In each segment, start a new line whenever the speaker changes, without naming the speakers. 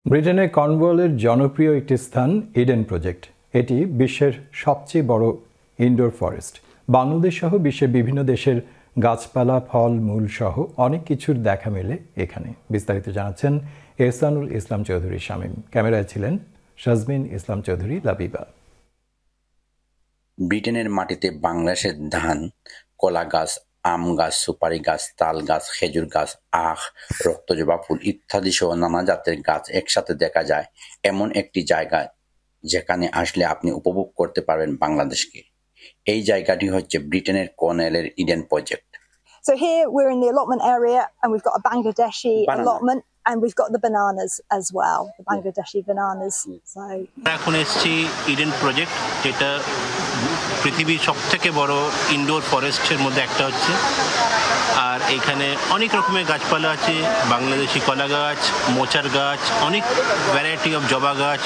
ব্রিটেনের কর্নওয়ালের জনপ্রিয় একটি স্থান ইডেন প্রজেক্ট। এটি বিশ্বের সবচেয়ে বড় ইনডোর ফরেস্ট। বাংলাদেশ সহ বিশ্বের বিভিন্ন দেশের গাছপালা, ফল, মূল সহ অনেক কিছুর দেখা মেলে এখানে। বিস্তারিত জানাচ্ছেন এহসানুল ইসলাম চৌধুরী শামীম। ক্যামেরায় ছিলেন শাজমিন ইসলাম চৌধুরী লাবিবা।
ব্রিটেনের মাটিতে বাংলাদেশের ধান, কলা গাছ, আম গাছ, সুপারি গাছ, তাল গাছ, খেজুর গাছ, আখ, রক্তজবা ফুল ইত্যাদি সহ নানা জাতের গাছ একসাথে দেখা যায় এমন একটি জায়গা যেখানে আসলে আপনি উপভোগ করতে পারবেন বাংলাদেশকে। এই জায়গাটি হচ্ছে ব্রিটেনের কর্নওয়ালের Eden project.
So here we're in the allotment area and we've got a Bangladeshi allotment and we've got the bananas as well, the Bangladeshi bananas. So
এখন এসেছি ইডেন প্রজেক্ট, যেটা পৃথিবীর সবথেকে বড় ইনডোর ফরেস্টের মধ্যে একটা হচ্ছে। আর এখানে অনেক রকমের গাছপালা আছে, বাংলাদেশি কলা গাছ, মোচার গাছ, অনেক ভ্যারাইটি অফ জবা গাছ,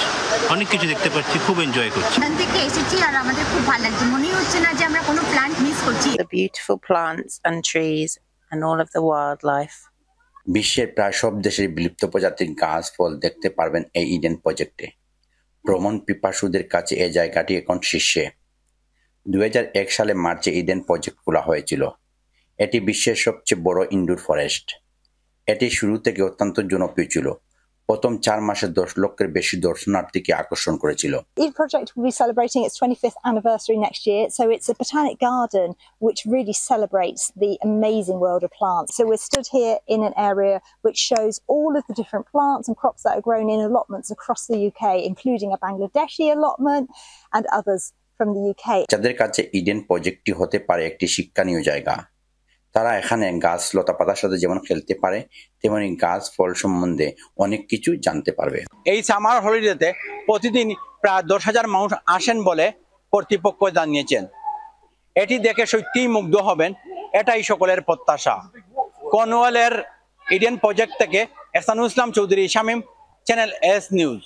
অনেক কিছু দেখতে পাচ্ছি, খুব এনজয় করছি।
এখান থেকে এসেছি আর আমাদের খুব ভালো লাগছে, মনে হচ্ছে না যে আমরা কোনো প্ল্যান্ট মিস করছি।
The beautiful plants and trees and all of the wildlife.
বিশ্বের প্রায় সব দেশের বিলুপ্ত প্রজাতির গাছ ফল দেখতে পারবেন এই ইডেন প্রজেক্টে। ভ্রমণ পিপাসুদের কাছে এই জায়গাটি এখন শীর্ষে। 2001 সালে মার্চে ইডেন প্রজেক্ট খোলা হয়েছিল। এটি বিশ্বের সবচেয়ে বড় ইনডোর ফরেস্ট। এটি শুরু থেকে অত্যন্ত জনপ্রিয় ছিল। প্রথম 4 মাসে 10 লক্ষের বেশি দর্শনার্থীকে আকর্ষণ করেছিল।
Eden Project will be celebrating its 25th anniversary next year, so it's a botanic garden which really celebrates the amazing world of plants. So we're stood here in an area which shows all of the different plants and crops that are grown in allotments across the UK, including a Bangladeshi allotment and others from the UK.
যাদের কাছে Eden প্রজেক্টটি হতে পারে একটি শিক্ষণীয় জায়গা, তারা এখানে গাছ লতাপাতার সাথে যেমন খেলতে পারে, তেমনি গাছ ফল সম্বন্ধে অনেক কিছু জানতে পারবে।
এই সামার হলিডেতে প্রতিদিন প্রায় 10,000 মানুষ আসেন বলে কর্তৃপক্ষ জানিয়েছেন। এটি দেখে সত্যিই মুগ্ধ হবেন, এটাই সকলের প্রত্যাশা। কর্নওয়ালের ইডেন প্রজেক্ট থেকে Ehsanul Islam Chowdhury Shamim, channel S news.